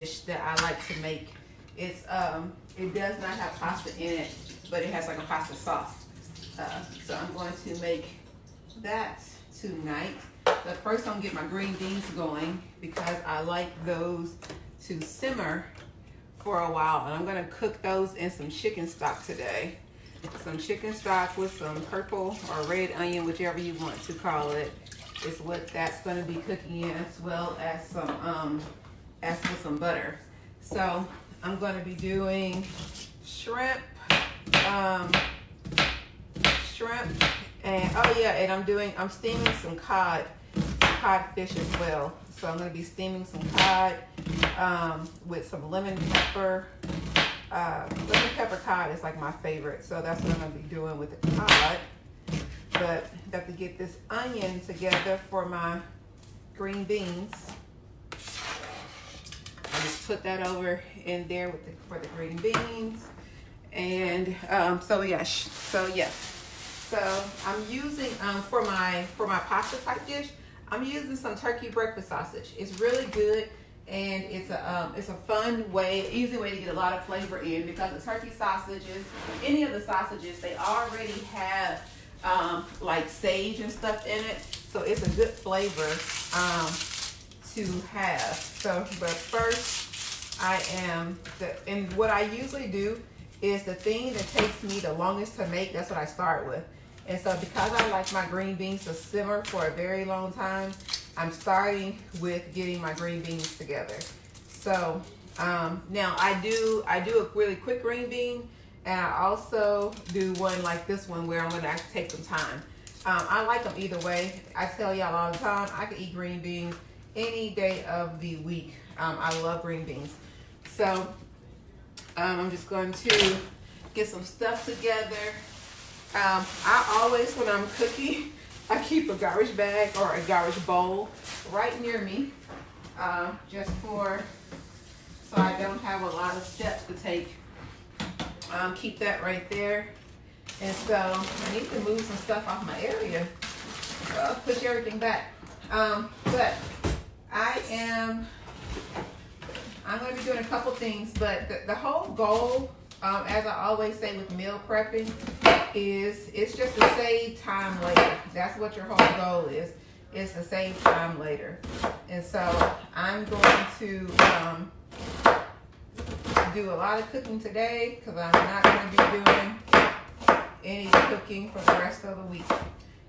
dish that I like to make. It does not have pasta in it, but it has like a pasta sauce. So I'm going to make that tonight. But first I'm gonna get my green beans going because I like those to simmer for a while. And I'm gonna cook those in some chicken stock today. Some chicken stock with some purple or red onion, whichever you want to call it, is what that's gonna be cooking in, as well as some butter. So I'm gonna be doing shrimp, and oh yeah, and I'm steaming some codfish as well. So I'm gonna be steaming some cod with some lemon pepper. Lemon pepper cod is like my favorite, so that's what I'm gonna be doing with the cod. But I have to get this onion together for my green beans. I just put that over in there for the green beans, and so I'm using for my pasta type dish. I'm using some turkey breakfast sausage. It's really good, and it's a fun way, easy way to get a lot of flavor in, because the turkey sausages, any of the sausages, they already have like sage and stuff in it, so it's a good flavor to have. So, but first, and what I usually do is the thing that takes me the longest to make, that's what I start with. And so because I like my green beans to simmer for a very long time, I'm starting with getting my green beans together. So now I do a really quick green bean, and I also do one like this one where I'm gonna actually take some time. I like them either way. I tell y'all all the time, I can eat green beans any day of the week. I love green beans. So I'm just going to get some stuff together. I always, when I'm cooking, I keep a garbage bag or a garbage bowl right near me, so I don't have a lot of steps to take. Keep that right there. And so I need to move some stuff off my area. So I'll push everything back. But I'm going to be doing a couple things, but the whole goal, as I always say with meal prepping, it's just to save time later. That's what your whole goal is to save time later. And so I'm going to do a lot of cooking today, because I'm not going to be doing any cooking for the rest of the week.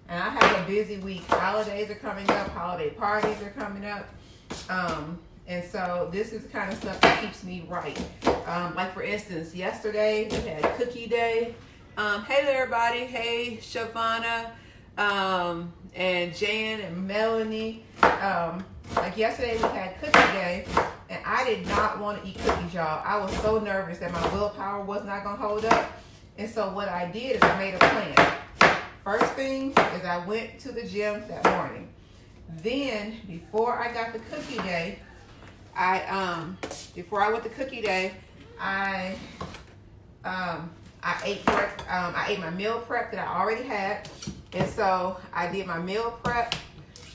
And I have a busy week. Holidays are coming up, holiday parties are coming up. And so this is the kind of stuff that keeps me right. Like for instance, yesterday we had cookie day. Hey there everybody. Hey Shavana, and Jan and Melanie. Like yesterday we had cookie day, and I did not want to eat cookies, y'all. I was so nervous that my willpower was not going to hold up. And so what I did is I made a plan. First thing is I went to the gym that morning. Then before I got the cookie day, I ate my meal prep that I already had. And so I did my meal prep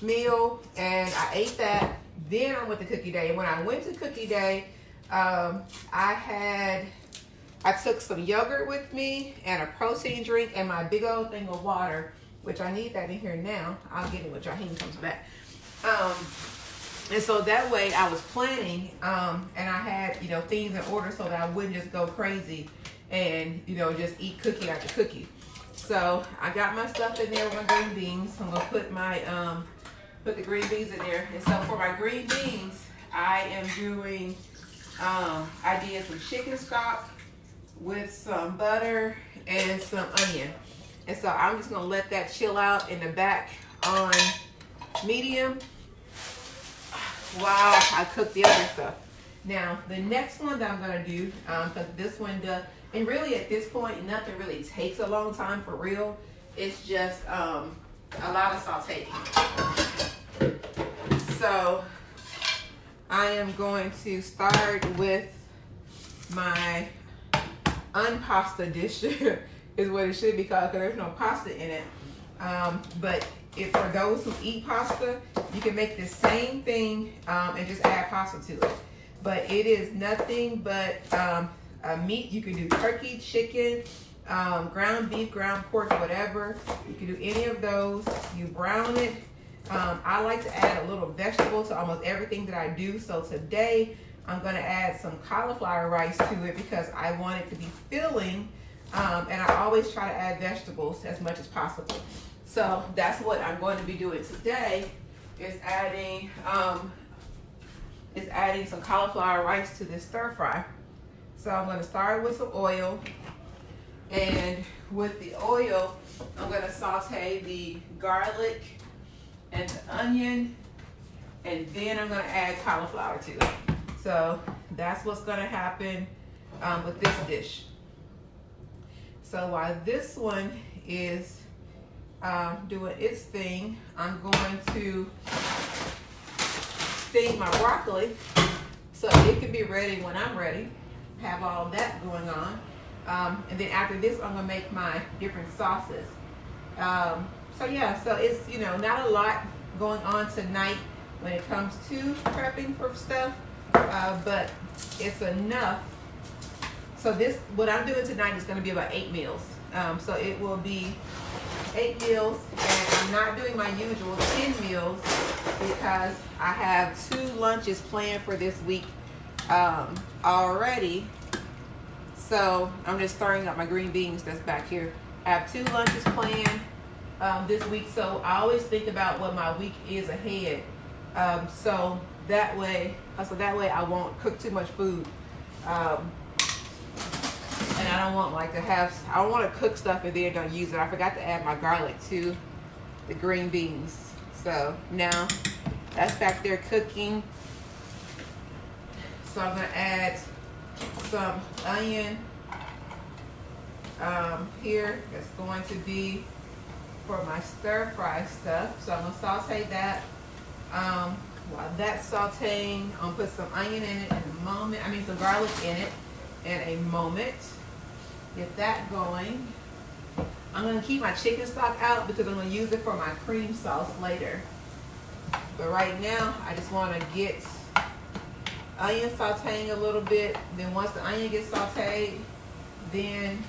meal, and I ate that. Then I went to cookie day. And when I went to cookie day, I took some yogurt with me and a protein drink and my big old thing of water, which I need that in here now. I'll get it when Jaheem comes back. And so that way I was planning, and I had, things in order so that I wouldn't just go crazy and, just eat cookie after cookie. So I got my stuff in there with my green beans. I'm gonna put put the green beans in there. And so for my green beans, I am doing, I did some chicken stock with some butter and some onion. And so I'm just gonna let that chill out in the back on medium while I cook the other stuff. Now, the next one that I'm gonna do, because this one does, and really at this point, nothing really takes a long time for real. It's just a lot of sauteing. So I am going to start with my unpasta dish, is what it should be called, because there's no pasta in it. But for those who eat pasta, you can make the same thing and just add pasta to it. but it is nothing but meat. You can do turkey, chicken, ground beef, ground pork, whatever. You can do any of those. You brown it. I like to add a little vegetable to almost everything that I do. So today I'm going to add some cauliflower rice to it because I want it to be filling. And I always try to add vegetables as much as possible. So that's what I'm going to be doing today, is adding some cauliflower rice to this stir fry. So I'm going to start with some oil, and with the oil I'm going to saute the garlic and the onion, and then I'm going to add cauliflower to it. So that's what's going to happen with this dish. So while this one is doing its thing, I'm going to steam my broccoli so it can be ready when I'm ready. Have all that going on. And then after this, I'm gonna make my different sauces. So yeah, so it's, you know, not a lot going on tonight when it comes to prepping for stuff, but it's enough. So this, what I'm doing tonight is gonna be about 8 meals. So it will be 8 meals, and I'm not doing my usual 10 meals because I have 2 lunches planned for this week already. So I'm just stirring up my green beans that's back here. I have 2 lunches planned this week, so I always think about what my week is ahead. So that way I won't cook too much food. And I don't want I don't want to cook stuff and then don't use it. I forgot to add my garlic to the green beans. So now that's back there cooking. So I'm going to add some onion here. That's going to be for my stir fry stuff. So I'm going to saute that. While that's sauteing, I'm going to put some onion in it in a moment. I mean some garlic in it in a moment. Get that going. I'm going to keep my chicken stock out because I'm going to use it for my cream sauce later. But right now, I just want to get onion sauteing a little bit. Then once the onion gets sauteed, then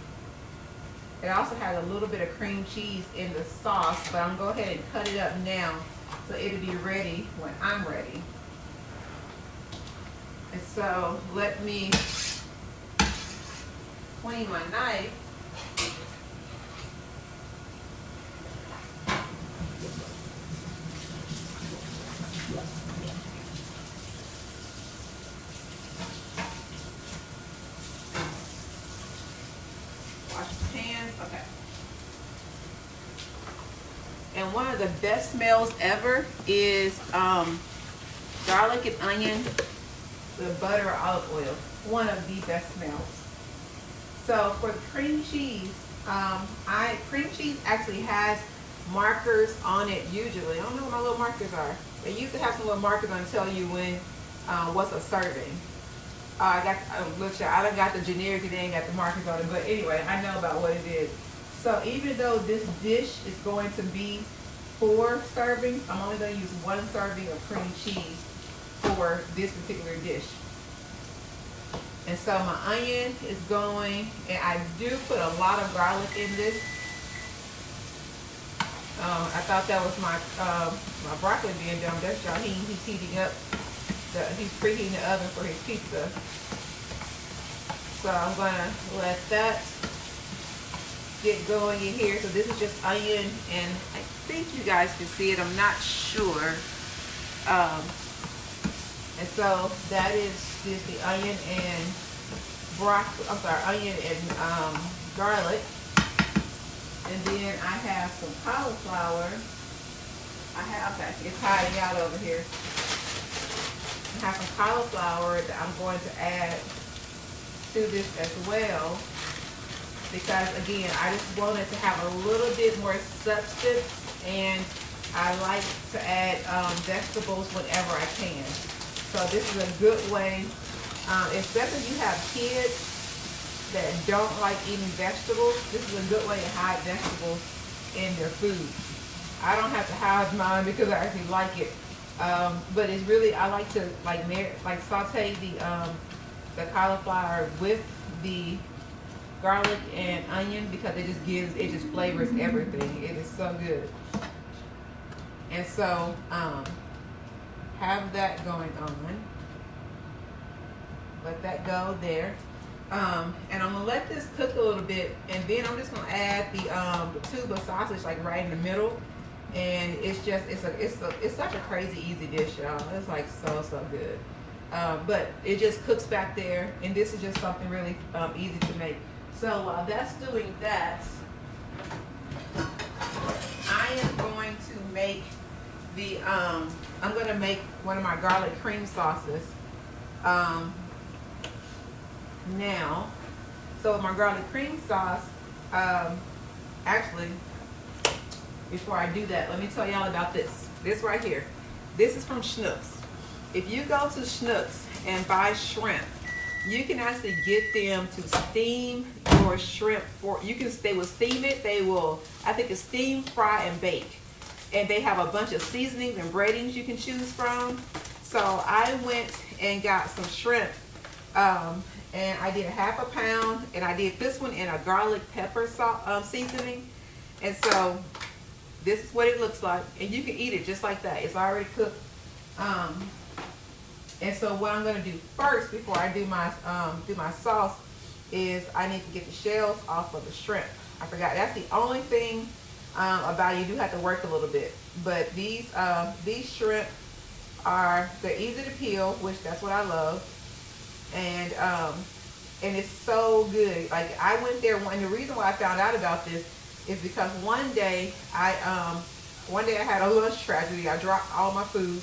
it also has a little bit of cream cheese in the sauce, but I'm going to go ahead and cut it up now so it'll be ready when I'm ready. And so let me clean my knife. Wash the hands. Okay. And one of the best smells ever is garlic and onion with butter or olive oil. One of the best smells. So for the cream cheese, cream cheese actually has markers on it usually. I don't know what my little markers are. They used to have some little markers on to tell you when what's a serving. I done got the generic, and they ain't got the markers on it, but anyway, I know about what it is. So even though this dish is going to be 4 servings, I'm only going to use 1 serving of cream cheese for this particular dish. And so my onion is going, and I do put a lot of garlic in this. I thought that was my broccoli being done. That's Jaheem. He's heating up. He's preheating the oven for his pizza. So I'm gonna let that get going in here. So this is just onion, and I think you guys can see it. I'm not sure. And so that is just the onion and onion and garlic. And then I have some cauliflower. Okay, it's hiding out over here. I have some cauliflower that I'm going to add to this as well. Because again, I just wanted to have a little bit more substance, and I like to add vegetables whenever I can. So this is a good way, especially if you have kids that don't like eating vegetables. This is a good way to hide vegetables in their food. I don't have to hide mine because I actually like it. But it's really, I like to like saute the cauliflower with the garlic and onion because it just flavors everything. It is so good. And so have that going on. Let that go there. And I'm gonna let this cook a little bit, and then I'm just gonna add the tube of sausage like right in the middle. And it's such a crazy easy dish, y'all. It's like so good. But it just cooks back there, and this is just something really easy to make. So while that's doing that, I am going to make I'm gonna make one of my garlic cream sauces. Now, so with my garlic cream sauce, actually, before I do that, let me tell y'all about this. This right here. This is from Schnucks. If you go to Schnucks and buy shrimp, you can actually get them to steam your shrimp they will steam it. They will, I think it's steam, fry, and bake. And they have a bunch of seasonings and breadings you can choose from. So I went and got some shrimp, and I did a half a pound, and I did this one in a garlic pepper seasoning. And so this is what it looks like, and you can eat it just like that. It's already cooked. And so what I'm gonna do first before I do my sauce is I need to get the shells off of the shrimp. I forgot, that's the only thing about it. You do have to work a little bit, but these shrimp they're easy to peel, which that's what I love, and it's so good. Like I went there, and the reason why I found out about this is because one day I had a lunch tragedy. I dropped all my food,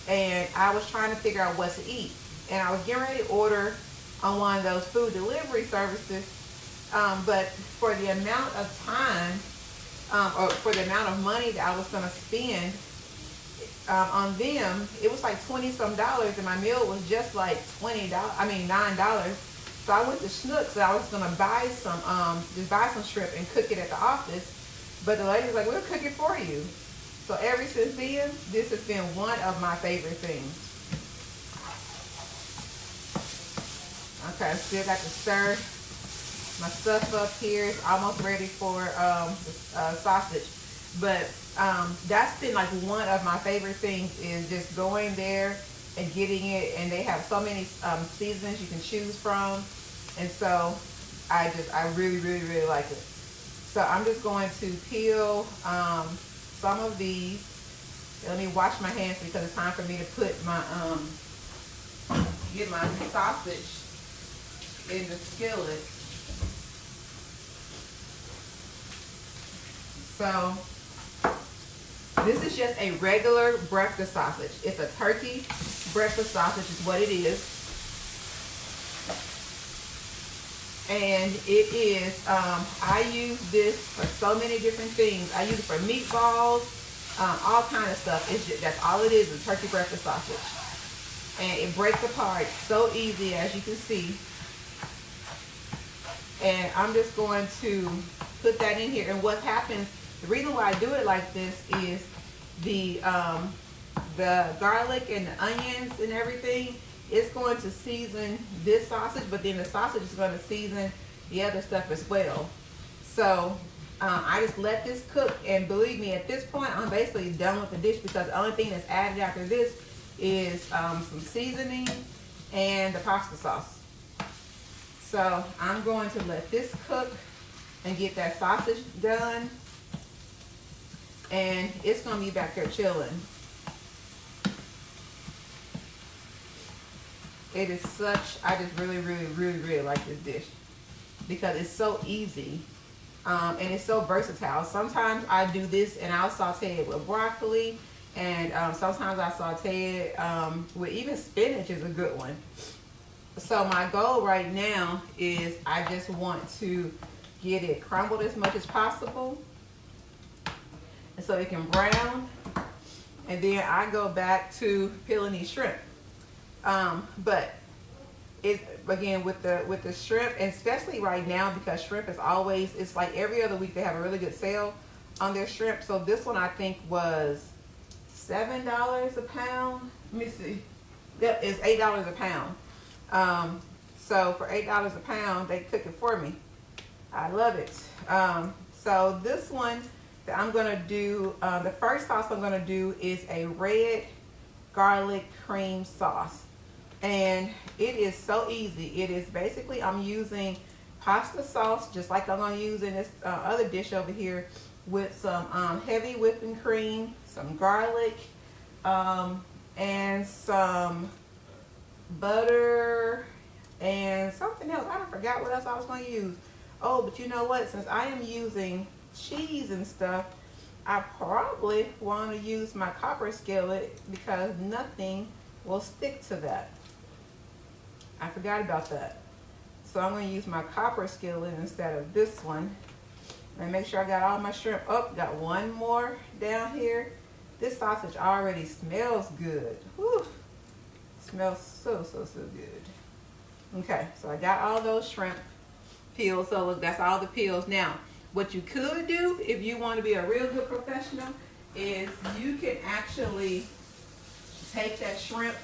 and I was trying to figure out what to eat, and I was getting ready to order on one of those food delivery services, but for the amount of time or for the amount of money that I was going to spend on them, it was like $20-some, and my meal was just like $9. So I went to Schnucks, and I was gonna buy some shrimp and cook it at the office, but the lady was like, "We'll cook it for you." So ever since then, this has been one of my favorite things. Okay, still got to stir my stuff up here. It's almost ready for the sausage, but that's been like one of my favorite things, is just going there and getting it, and they have so many seasonings you can choose from, and so I really like it. So I'm just going to peel some of these. Let me wash my hands because it's time for me to put my get my sausage in the skillet. So this is just a regular breakfast sausage. It's a turkey breakfast sausage is what it is. And it is, I use this for so many different things. I use it for meatballs, all kind of stuff. That's all it is turkey breakfast sausage. And it breaks apart so easy, as you can see. And I'm just going to put that in here. And what happens, the reason why I do it like this is the garlic and the onions and everything, it's going to season this sausage, but then the sausage is going to season the other stuff as well. So I just let this cook, and believe me, at this point I'm basically done with the dish, because the only thing that's added after this is some seasoning and the pasta sauce. So I'm going to let this cook and get that sausage done, and it's going to be back there chilling. It is such, I just really like this dish because it's so easy, and it's so versatile. Sometimes I do this and I'll saute it with broccoli, and sometimes I saute it with even spinach is a good one. So my goal right now is I just want to get it crumbled as much as possible, and so it can brown, and then I go back to peeling these shrimp. But it, again, with the shrimp, and especially right now, because shrimp is always, it's like every other week they have a really good sale on their shrimp. So this one I think was $7 a pound. Let me see. That is $8 a pound. So for $8 a pound, they cook it for me. I love it. So this one that I'm gonna do, the first sauce I'm gonna do is a red garlic cream sauce. And it is so easy. It is basically, I'm using pasta sauce, just like I'm gonna use in this other dish over here, with some heavy whipping cream, some garlic, and some butter, and something else. I forgot what else I was gonna use. Oh, but you know what? Since I am using cheese and stuff, I probably want to use my copper skillet because nothing will stick to that. I forgot about that. So I'm going to use my copper skillet instead of this one. And make sure I got all my shrimp. Oh, got one more down here. This sausage already smells good. Whew. Smells so good. Okay, so I got all those shrimp peels. So look, that's all the peels. Now, what you could do if you want to be a real good professional is you can actually take that shrimp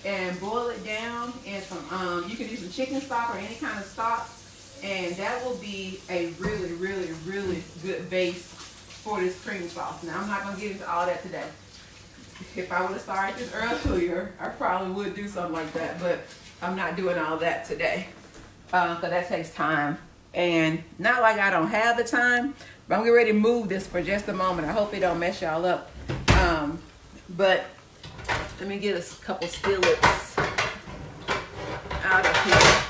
and boil it down in some, you can use some chicken stock or any kind of stock, and that will be a really good base for this cream sauce. Now, I'm not going to get into all that today. If I would have started this earlier, I probably would do something like that, but I'm not doing all that today because that takes time. And not like I don't have the time, but I'm getting ready to move this for just a moment. I hope it don't mess y'all up. But let me get a couple skillets out of here.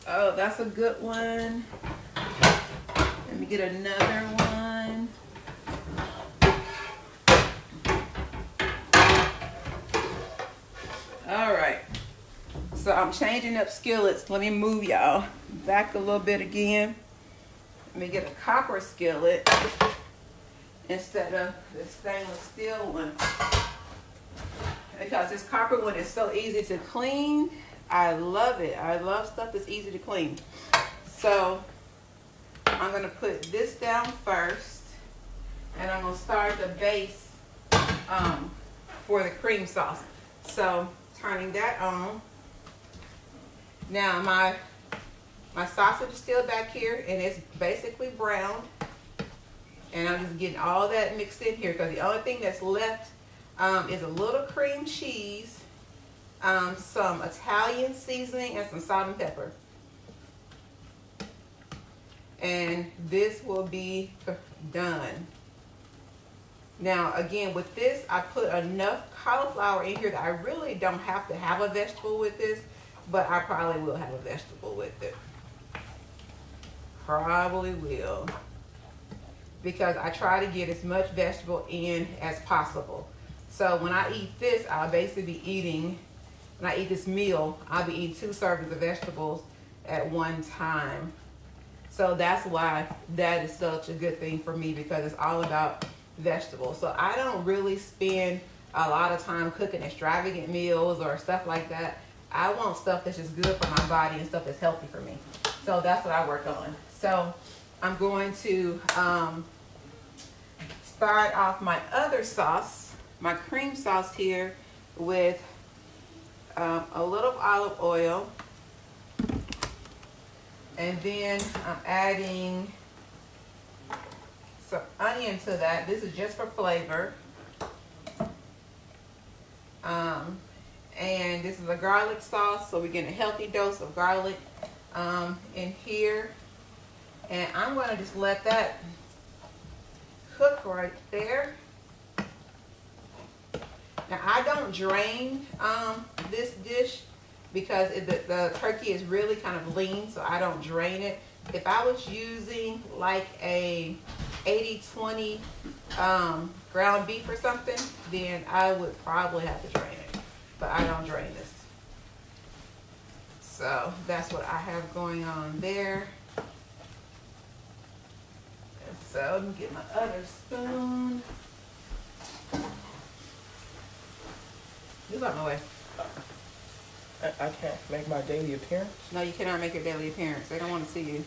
Oh, that's a good one. Let me get another one. All right. So I'm changing up skillets. Let me move y'all back a little bit again. Let me get a copper skillet instead of the stainless steel one. Because this copper one is so easy to clean. I love it. I love stuff that's easy to clean. So I'm going to put this down first. And I'm going to start the base for the cream sauce. So turning that on. Now my sausage is still back here and it's basically browned. And I'm just getting all that mixed in here because the only thing that's left is a little cream cheese, some Italian seasoning, and some salt and pepper. And this will be done. Now again, with this, I put enough cauliflower in here that I really don't have to have a vegetable with this, but I probably will have a vegetable with it. Probably will. Because I try to get as much vegetable in as possible. So when I eat this, I'll basically be eating, when I eat this meal, I'll be eating 2 servings of vegetables at one time. So that's why that is such a good thing for me, because it's all about vegetables. So I don't really spend a lot of time cooking extravagant meals or stuff like that. I want stuff that's just good for my body and stuff that's healthy for me. So that's what I work on. So I'm going to start off my other sauce, my cream sauce here, with a little olive oil. And then I'm adding some onion to that. This is just for flavor. And this is a garlic sauce, so we're getting a healthy dose of garlic in here. And I'm going to just let that cook right there. Now I don't drain this dish because the turkey is really kind of lean, so I don't drain it. If I was using like a 80-20 ground beef or something, then I would probably have to drain it. But I don't drain this. So that's what I have going on there. And so let me get my other spoon. Move out my way. I can't make my daily appearance. No, you cannot make your daily appearance. They don't want to see you.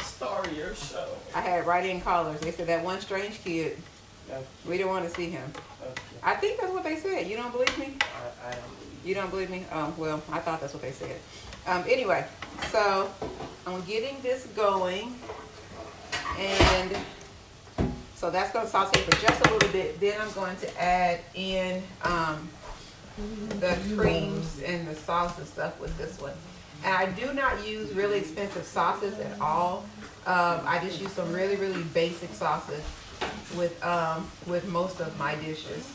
Sorry. for your show. I had write-in callers. They said that one strange kid, No, we didn't want to see him. okay. I think that's what they said. You don't believe me? I don't believe You don't believe me? Oh, well, I thought that's what they said. Anyway, so I'm getting this going. And so that's going to saute for just a little bit. Then I'm going to add in the creams and the sauce and stuff with this one. And I do not use really expensive sauces at all. I just use some really, really basic sauces with most of my dishes.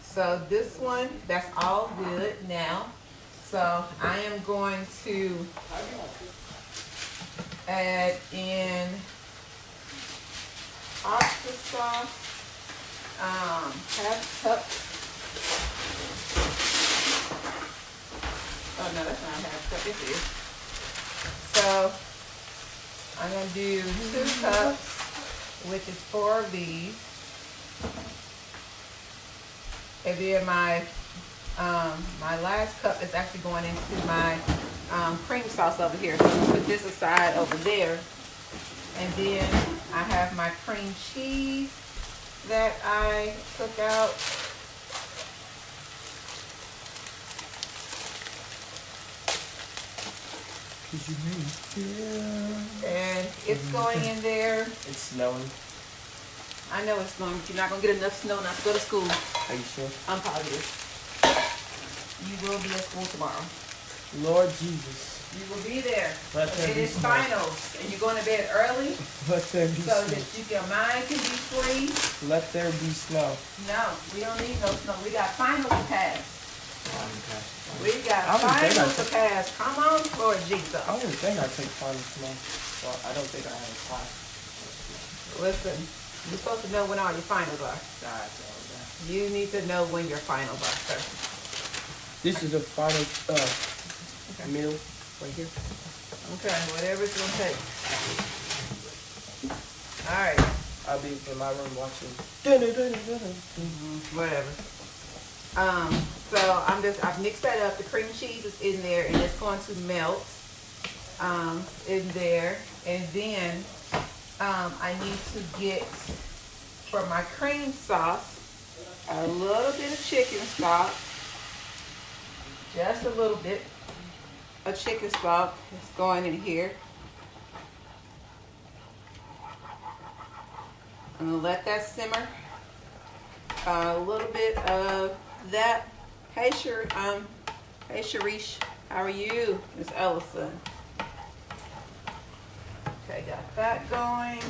So this one, that's all good now. So I am going to add in pasta sauce, half cup. Oh no, that's not half cup, it is. So I'm gonna do 2 cups, which is 4 of these. And then my last cup is actually going into my cream sauce over here. So I'm gonna put this aside over there. And then I have my cream cheese that I took out. And it's going in there. It's snowing. I know it's snowing, but you're not gonna get enough snow not to go to school. Are you sure? I'm positive. You will be at school tomorrow. Lord Jesus. You will be there. Let there It be is snow. finals, and you're going to bed early Let there be so snow. that your mind can be free. Let there be snow. No, we don't need no snow. We got finals to pass. We got I don't think finals I to pass. Come on, Lord Jesus. I don't think I take final snow. Well, I don't think I have a class. Listen, you're supposed to know when all your finals are. That's all that. You need to know when your finals are, sir. This is the final meal right here. Okay, whatever it's gonna take. All right, I'll be in my room watching. whatever. So I've mixed that up. The cream cheese is in there, and it's going to melt in there. And then I need to get for my cream sauce a little bit of chicken stock, just a little bit of chicken stock. It's going in here. I'm gonna let that simmer. A little bit of that. Hey, hey, Sharish, how are you, Miss Ellison? Okay, got that going.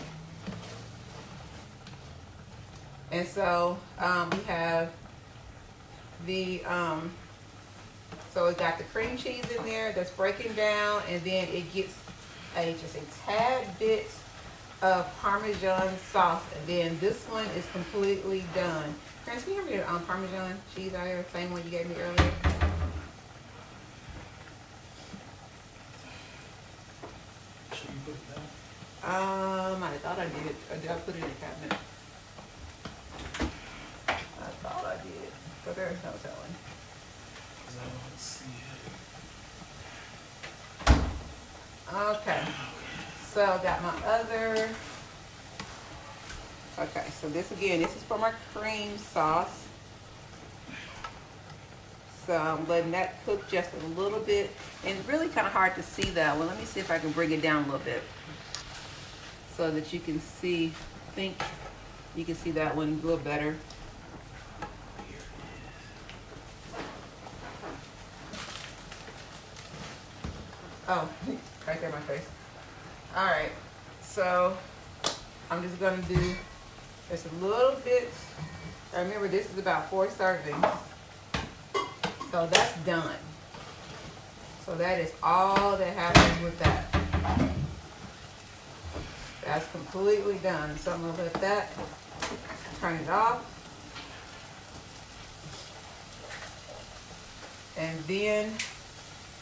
And so we have the so it got the cream cheese in there that's breaking down, and then it gets just a tad bit of Parmesan sauce, and then this one is completely done. Chris, can you have your Parmesan cheese out here? Same one you gave me earlier. Should you put it down? I thought I did. Or did I put it in the cabinet? I thought I did, but there's no telling. 'Cause I don't see it. Okay, so got my other. Okay, so this again, this is for my cream sauce. So I'm letting that cook just a little bit. And it's really kind of hard to see that one. Let me see if I can bring it down a little bit so that you can see, I think you can see that one a little better. Oh, right there in my face. All right, so I'm just gonna do just a little bit. Remember, this is about 4 servings. So that's done. So that is all that happens with that. That's completely done. So I'm gonna let that, turn it off. And then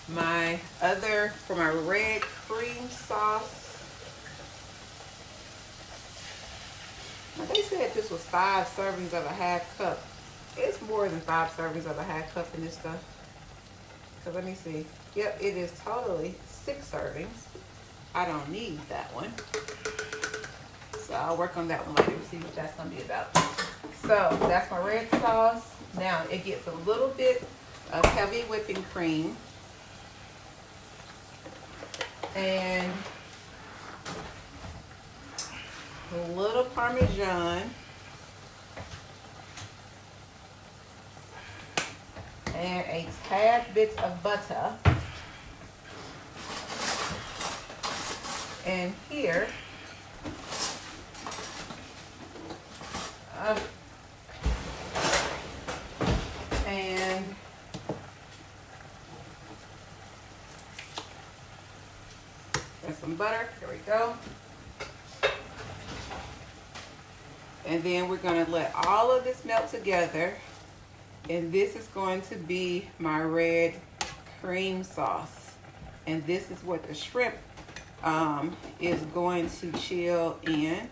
my other, for my red cream sauce. Now they said this was 5 servings of a half cup. It's more than 5 servings of a half cup in this stuff. So let me see. Yep, it is totally 6 servings. I don't need that one. So I'll work on that one later to see what that's gonna be about. So that's my red sauce. Now it gets a little bit of heavy whipping cream and a little Parmesan and a tad bit of butter. And here, and some butter. There we go. And then we're going to let all of this melt together. And this is going to be my red cream sauce. And this is what the shrimp is going to chill in,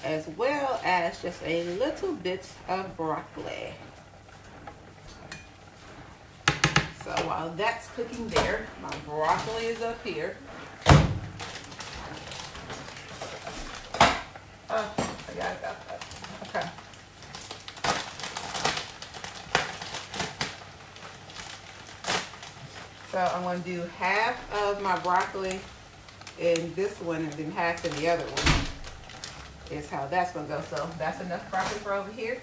as well as just a little bit of broccoli. So while that's cooking there, my broccoli is up here. Oh, I forgot about that. Okay. So I'm going to do half of my broccoli in this one and then half in the other one. Is how that's going to go. So that's enough broccoli for over here.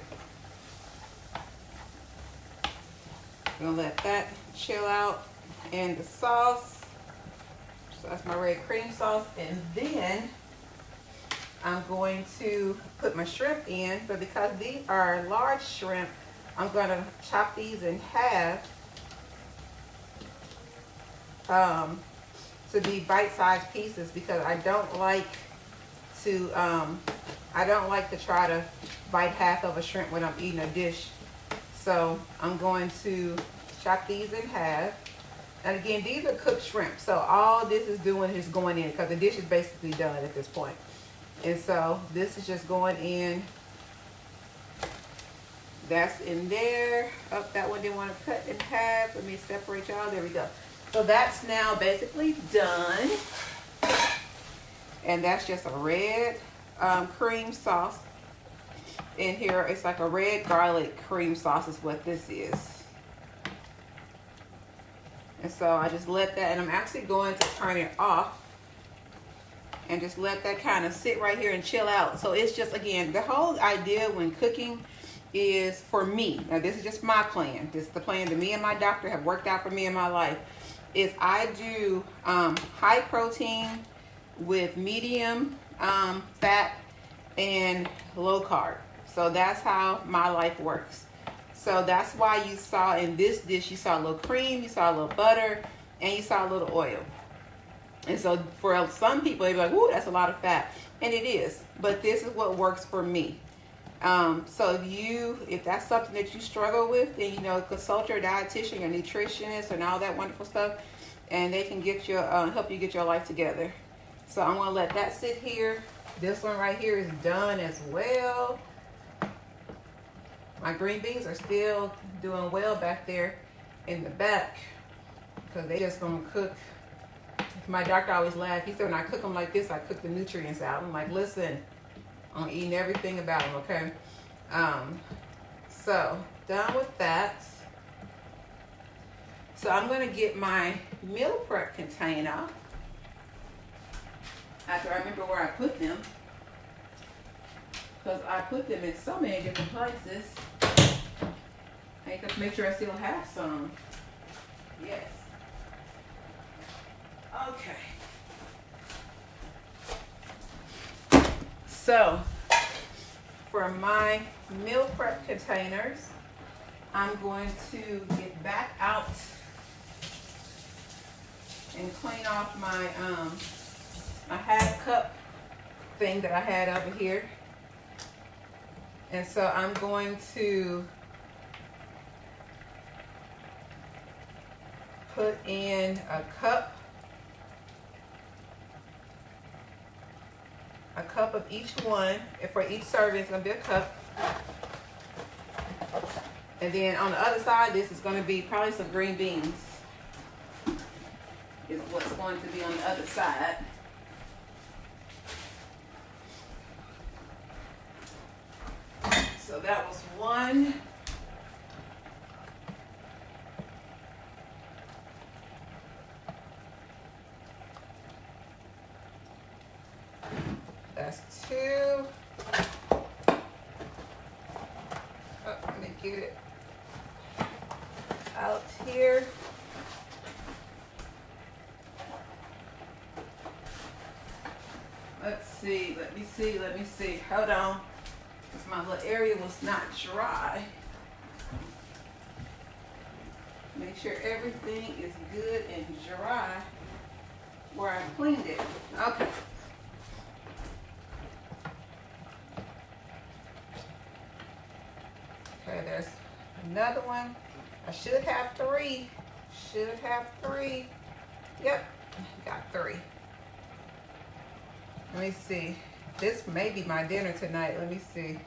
I'm going to let that chill out in the sauce. So that's my red cream sauce. And then I'm going to put my shrimp in, but because these are large shrimp, I'm going to chop these in half to be bite-sized pieces, because I don't like to try to bite half of a shrimp when I'm eating a dish. So I'm going to chop these in half. And again, these are cooked shrimp, so all this is doing is going in, because the dish is basically done at this point. And so this is just going in. That's in there. Oh, that one didn't want to cut in half. Let me separate y'all. There we go. So that's now basically done. And that's just a red cream sauce in here. It's like a red garlic cream sauce is what this is. And so I just let that, and I'm actually going to turn it off and just let that kind of sit right here and chill out. So it's just, again, the whole idea when cooking is for me. Now this is just my plan. This is the plan that me and my doctor have worked out for me in my life. Is I do high protein with medium fat and low carb. So that's how my life works. So that's why you saw in this dish, you saw a little cream, you saw a little butter, and you saw a little oil. And so for some people, they'd be like, ooh, that's a lot of fat. And it is. But this is what works for me. So if that's something that you struggle with, then, consult your dietitian, your nutritionist, and all that wonderful stuff. And they can get you, help you get your life together. So I'm going to let that sit here. This one right here is done as well. My green beans are still doing well back there in the back, because they just going to cook. My doctor always laughed. He said, when I cook them like this, I cook the nutrients out. I'm like, listen, I'm eating everything about them, okay? So, done with that. So, I'm going to get my meal prep container after I remember where I put them, because I put them in so many different places. I have to make sure I still have some. Yes. Okay. So, for my meal prep containers, I'm going to get back out and clean off my half cup thing that I had over here. And so I'm going to put in a cup of each one, and for each serving it's going to be a cup. And then on the other side, this is going to be probably some green beans is what's going to be on the other side. So that was one. That's two. Oh, let me get it out here. Let's see, let me see. Hold on. Because my little area was not dry. Make sure everything is good and dry where I cleaned it. Okay. Okay, there's another one. I should have three. Yep, got three. Let me see. This may be my dinner tonight. Let me see.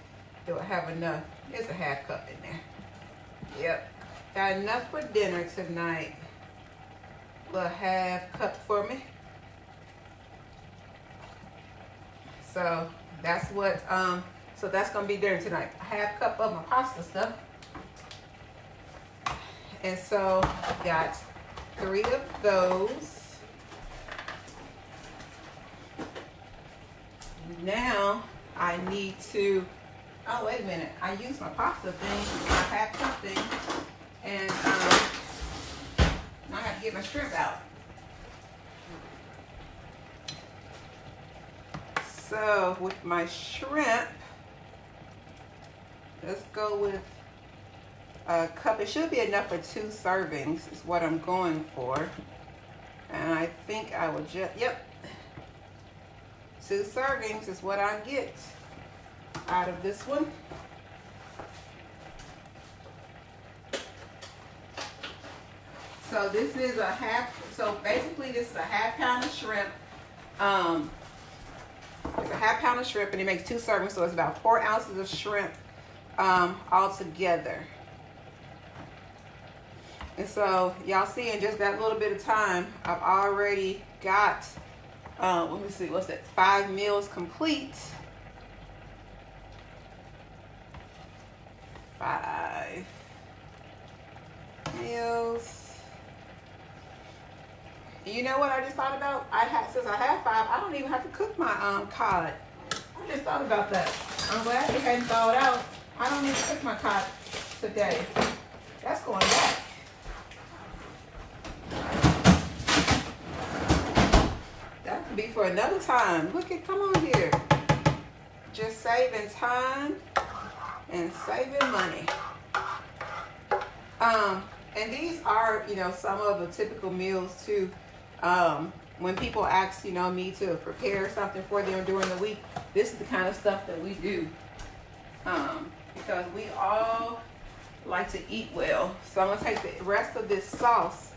Do I have enough? There's a half cup in there. Yep. Got enough for dinner tonight. Little half cup for me. So that's what so that's gonna be dinner tonight. A half cup of my pasta stuff. And so got 3 of those. Now I need to, oh wait a minute, I used my pasta thing, my half cup thing, and now I have to get my shrimp out. So with my shrimp, let's go with a cup. It should be enough for 2 servings is what I'm going for. And I think I will just, yep. 2 servings is what I get out of this one. So this is a half, so basically this is a half pound of shrimp. It's a half pound of shrimp and it makes 2 servings, so it's about 4 ounces of shrimp all together. And so y'all see in just that little bit of time, I've already got let me see, what's that? 5 meals complete. 5 meals. You know what I just thought about? Since I have 5, I don't even have to cook my cod. I just thought about that. I'm glad it hadn't thawed out. I don't need to cook my cod today. That's going back. That could be for another time. Look at, come on here. Just saving time and saving money. And these are, you know, some of the typical meals too. When people ask, you know, me to prepare something for them during the week, this is the kind of stuff that we do. Because we all like to eat well. So I'm gonna take the rest of this sauce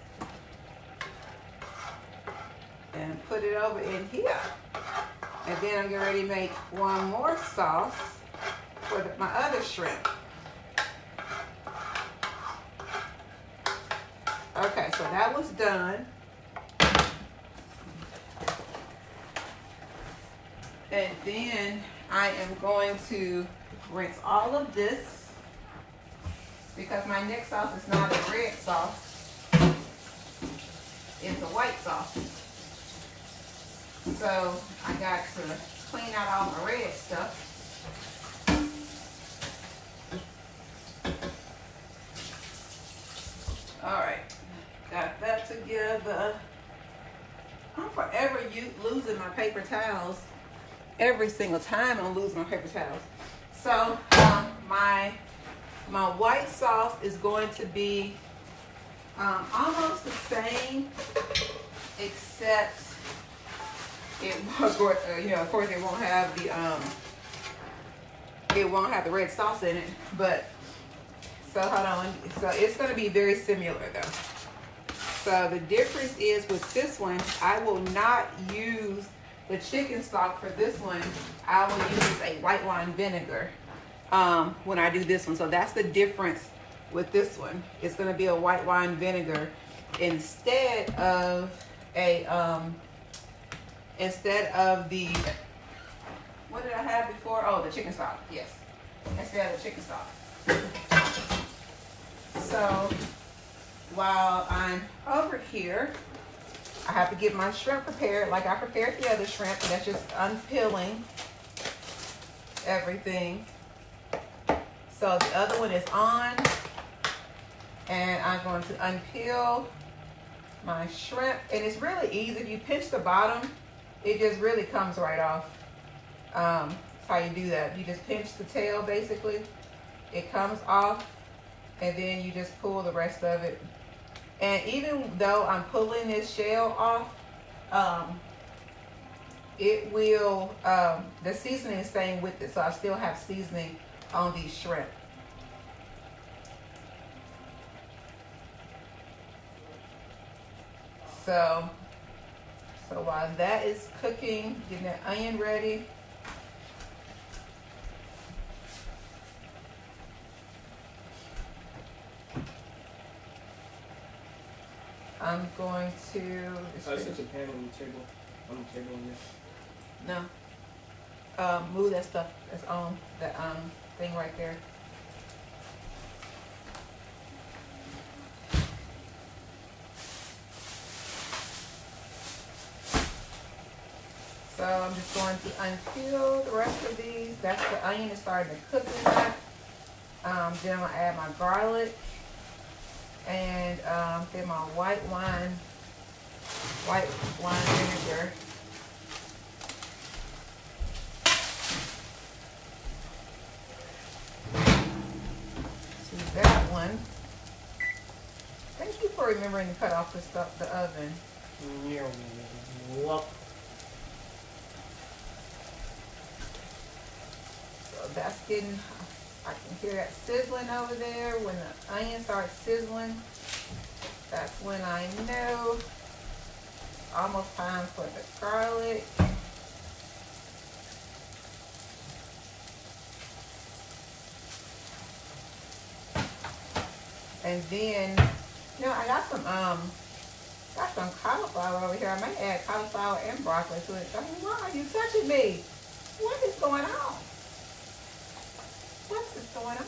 and put it over in here. And then I'm getting ready to make one more sauce for my other shrimp. Okay, so that was done. And then I am going to rinse all of this because my next sauce is not a red sauce. It's a white sauce. So I got to clean out all my red stuff. All right, got that together. I'm forever losing my paper towels. Every single time I'm losing my paper towels. So my white sauce is going to be almost the same, except it, you know, of course it won't have the red sauce in it. But so hold on. So it's going to be very similar though. So the difference is with this one, I will not use the chicken stock for this one. I will use a white wine vinegar when I do this one. So that's the difference with this one. It's going to be a white wine vinegar instead of the, what did I have before? Oh, the chicken stock. Yes. instead of chicken stock. So while I'm over here, I have to get my shrimp prepared like I prepared the other shrimp, and that's just unpeeling everything. So the other one is on, and I'm going to unpeel my shrimp, and it's really easy. If you pinch the bottom, it just really comes right off. That's how you do that. You just pinch the tail, basically. It comes off, and then you just pull the rest of it. And even though I'm pulling this shell off, it will, the seasoning is staying with it, so I still have seasoning on these shrimp. So while that is cooking, getting that onion ready, I'm going to. I set the pan on the table. On the table on there. No. Move that stuff that's on that thing right there. So I'm just going to unpeel the rest of these. That's the onion is starting to cook in that. Then I'm gonna add my garlic and then my white wine vinegar. To that one. Thank you for remembering to cut off the oven. You're welcome. So that's getting, I can hear that sizzling over there. When the onion starts sizzling, that's when I know it's almost time for the garlic. And then, I got some cauliflower over here. I may add cauliflower and broccoli to it. I mean, why are you touching me? What is going on? What is going on?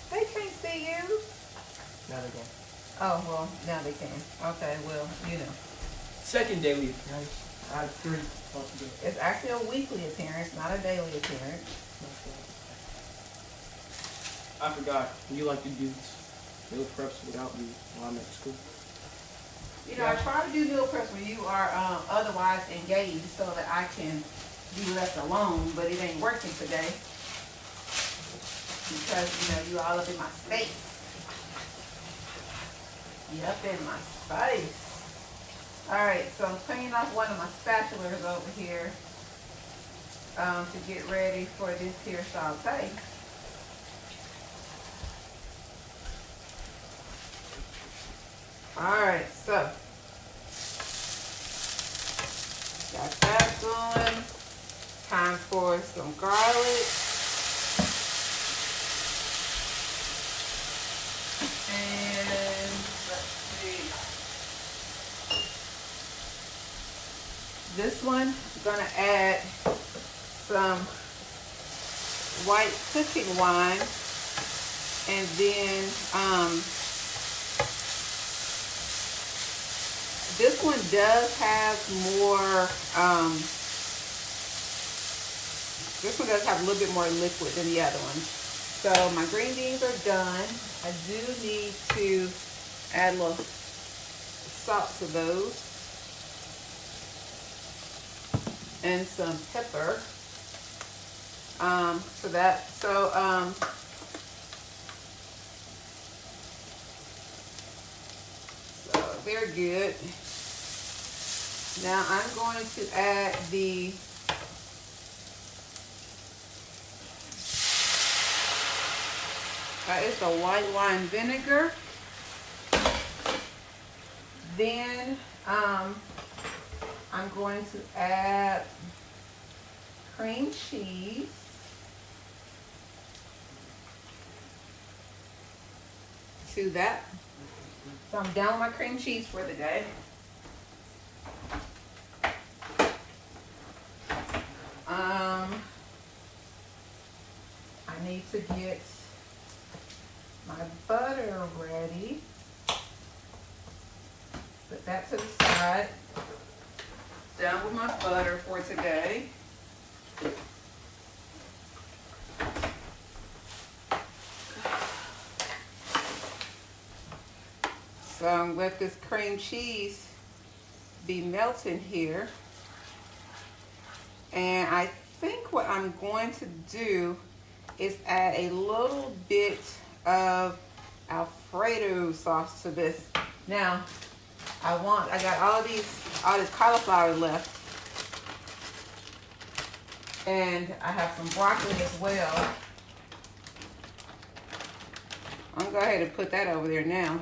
They can't see you. Now they go. Oh, well, now they can. Okay, well, Second daily appearance. I had 3 altogether. It's actually a weekly appearance, not a daily appearance. I forgot. You like to do meal preps without me while I'm at school. I try to do meal preps when you are otherwise engaged so that I can be left alone, but it ain't working today because, you all up in my space. You up in my space. All right, so I'm cleaning off one of my spatulas over here to get ready for this here saute. All right, so got that going. Time for some garlic. And let's see. This one, I'm gonna add some white cooking wine, and then this one does have more, this one does have a little bit more liquid than the other one. So my green beans are done. I do need to add a little salt to those. And some pepper. So they're good. Now I'm going to add it's the white wine vinegar. Then I'm going to add cream cheese. To that. So I'm down with my cream cheese for the day. I to get my butter ready. Put that to the side. Done with my butter for today. So I'm gonna let this cream cheese be melting here. And I think what I'm going to do is add a little bit of Alfredo sauce to this. Now, I got all this cauliflower left. And I have some broccoli as well. I'm gonna go ahead and put that over there now.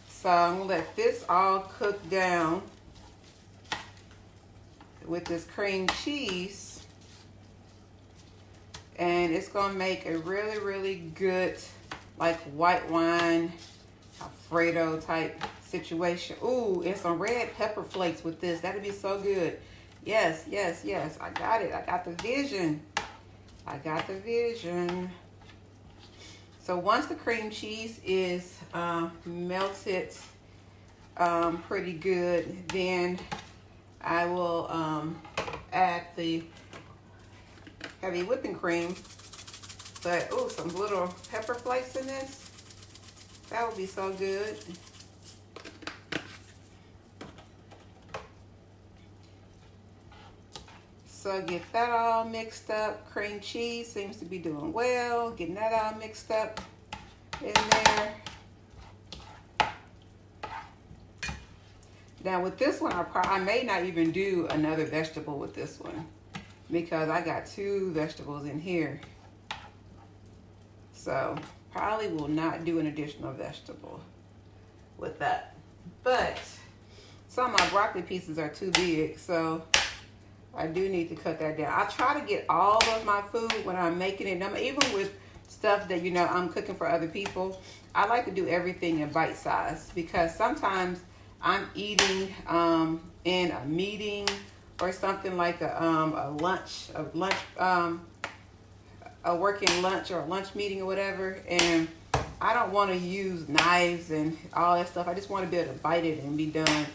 So I'm gonna let this all cook down with this cream cheese. And it's gonna make a really, really good, like white wine, Alfredo type situation. Ooh, and some red pepper flakes with this. That'd be so good. Yes, yes, yes. I got it. I got the vision. I got the vision. So once the cream cheese is melted pretty good, then I will add the heavy whipping cream. But ooh, some little pepper flakes in this. That would be so good. So get that all mixed up. Cream cheese seems to be doing well. Getting that all mixed up in there. Now with this one, I may not even do another vegetable with this one because I got 2 vegetables in here. So probably will not do an additional vegetable with that. But some of my broccoli pieces are too big, so I do need to cut that down. I try to get all of my food when I'm making it. Even with stuff that, you know, I'm cooking for other people, I like to do everything in bite size because sometimes I'm eating in a meeting or something like a working lunch or a lunch meeting or whatever, and I don't want to use knives and all that stuff. I just want to be able to bite it and be done.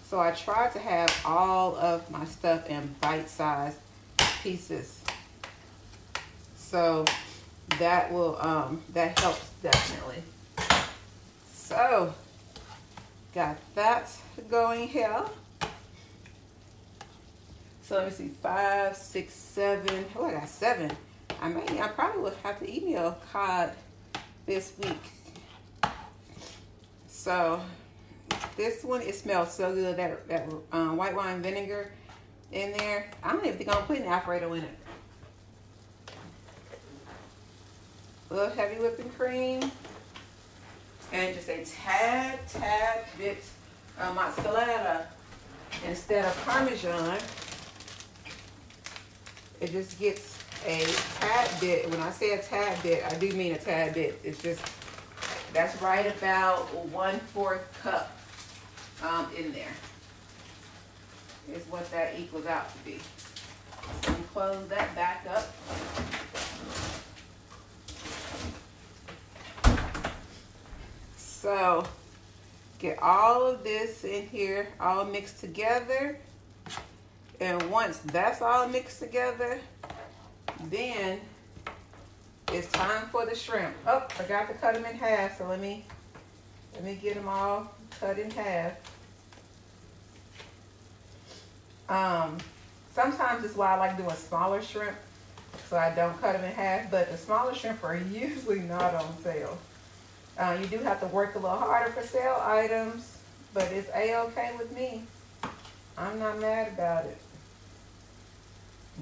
So I try to have all of my stuff in bite-sized pieces. So that will that helps definitely. So got that going here. So let me see, 5, 6, 7. Oh, I got 7. I probably will have to email cod this week. So this one, it smells so good. That white wine vinegar in there. I don't even think I'm gonna put an Alfredo in it. A little heavy whipping cream. And just a tad bit of mozzarella instead of Parmesan. It just gets a tad bit. When I say a tad bit, I do mean a tad bit. It's just, that's right about 1/4 cup in there is what that equals out to be. So we close that back up. So get all of this in here all mixed together, and once that's all mixed together, then it's time for the shrimp. Oh, I forgot to cut them in half, so let me get them all cut in half. Sometimes it's why I like doing smaller shrimp, so I don't cut them in half, but the smaller shrimp are usually not on sale. You do have to work a little harder for sale items, but it's A-okay with me. I'm not mad about it.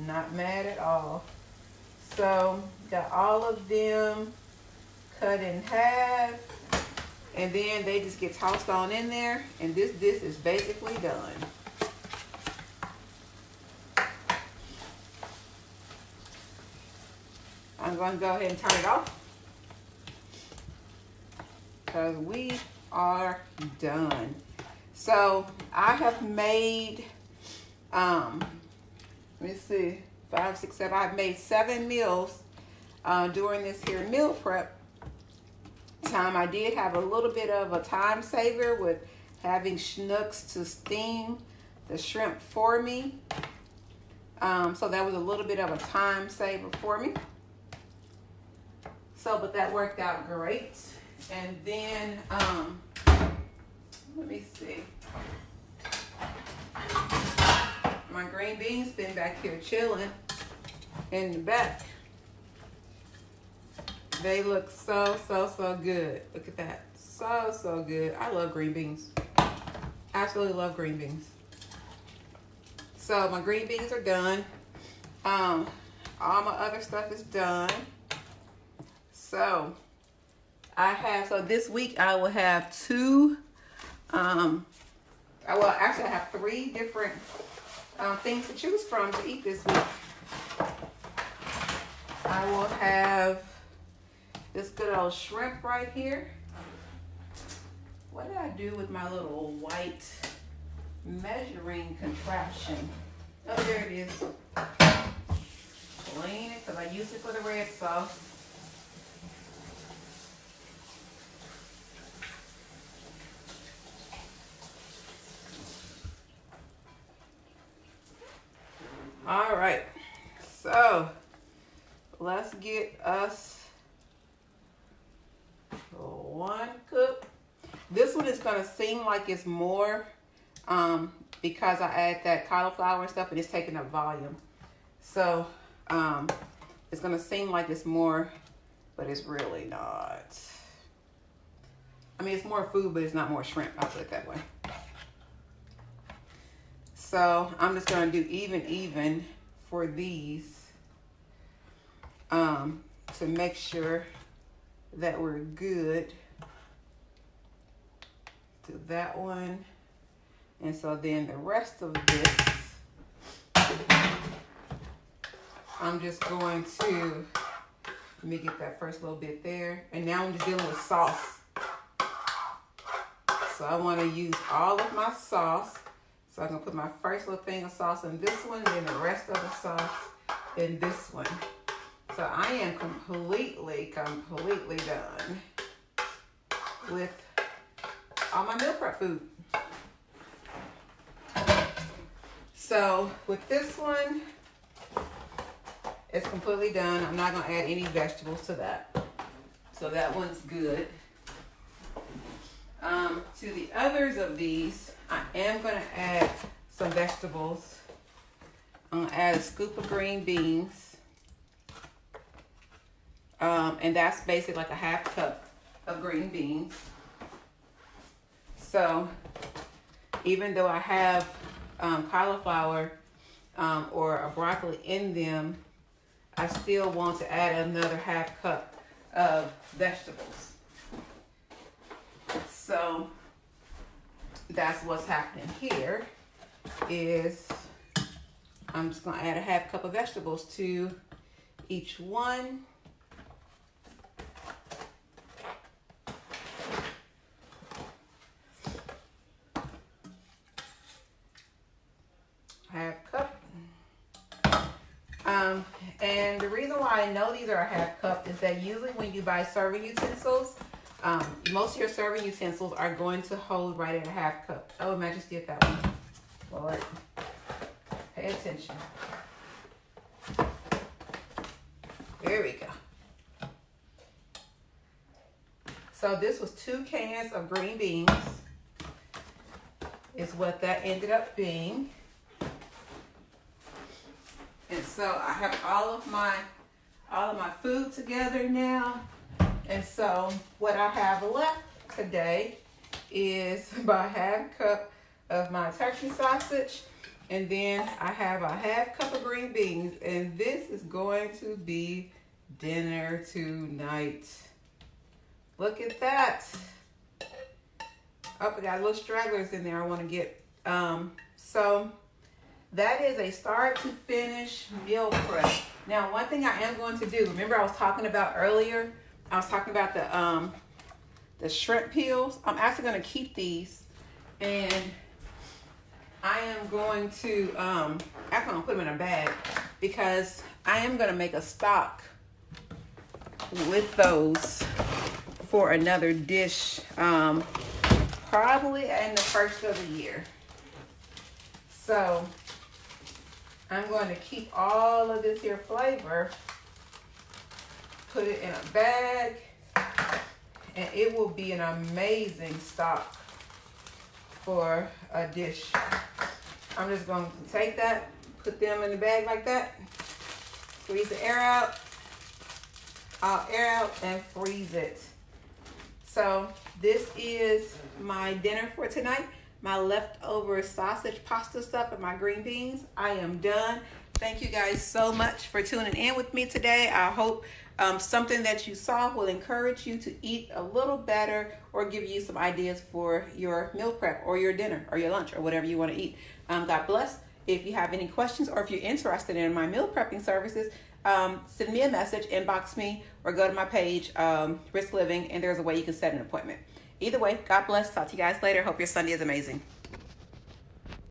Not mad at all. So got all of them cut in half, and then they just get tossed on in there, and this is basically done. I'm going to go ahead and turn it off because we are done. So I have made Let me see, 5, 6, 7. I've made 7 meals during this here meal prep time. I did have a little bit of a time saver with having Schnucks to steam the shrimp for me. So that was a little bit of a time saver for me. So, but that worked out great. And then, let me see. My green beans been back here chilling in the back. They look so good. Look at that. So good. I love green beans. Absolutely love green beans. So my green beans are done. All my other stuff is done. So so this week I will have 2, I have 3 different things to choose from to eat this week. I will have this good old shrimp right here. What did I do with my little white measuring contraption? Oh, there it is. Clean it, because I used it for the red sauce. All right, so let's get us 1 cup. This one is gonna seem like it's more because I add that cauliflower and stuff and it's taking up volume. So it's gonna seem like it's more, but it's really not. I mean, it's more food, but it's not more shrimp. I'll put it that way. So I'm just gonna do even for these to make sure that we're good. Do that one. And so then the rest of this, I'm just going to, let me get that first little bit there. And now I'm just dealing with sauce. So I want to use all of my sauce. So I'm going to put my first little thing of sauce in this one, then the rest of the sauce in this one. So I am completely done with all my meal prep food. So with this one, it's completely done. I'm not going to add any vegetables to that. So that one's good. To the others of these, I am going to add some vegetables. I'm going to add a scoop of green beans. And that's basically like a ½ cup of green beans. So even though I have cauliflower or a broccoli in them, I still want to add another ½ cup of vegetables. So that's what's happening here is I'm just going to add a ½ cup of vegetables to each one. ½ cup. And the reason why I know these are a ½ cup is that usually when you buy serving utensils, most of your serving utensils are going to hold right at a ½ cup. Oh, Majesty at that one. Lord, pay attention. There we go. So this was 2 cans of green beans is what that ended up being. And so I have all of my food together now. And so what I have left today is about ½ cup of my turkey sausage. And then I have a ½ cup of green beans. And this is going to be dinner tonight. Look at that. Oh, I got little stragglers in there I want to get. So that is a start to finish meal prep. Now, one thing I am going to do, remember I was talking about earlier, I was talking about the shrimp peels. I'm actually going to keep these and I am going to, actually I'm gonna put them in a bag because I am gonna make a stock with those for another dish, probably in the first of the year. So I'm going to keep all of this here flavor, put it in a bag, and it will be an amazing stock for a dish. I'm just going to take that, put them in the bag like that, squeeze the air out. I'll air out and freeze it. So this is my dinner for tonight. My leftover sausage pasta stuff and my green beans. I am done. Thank you guys so much for tuning in with me today. I hope something that you saw will encourage you to eat a little better or give you some ideas for your meal prep or your dinner or your lunch or whatever you want to eat. God bless. If you have any questions or if you're interested in my meal prepping services, send me a message, inbox me, or go to my page, Risk Living, and there's a way you can set an appointment. Either way, God bless. Talk to you guys later. Hope your Sunday is amazing.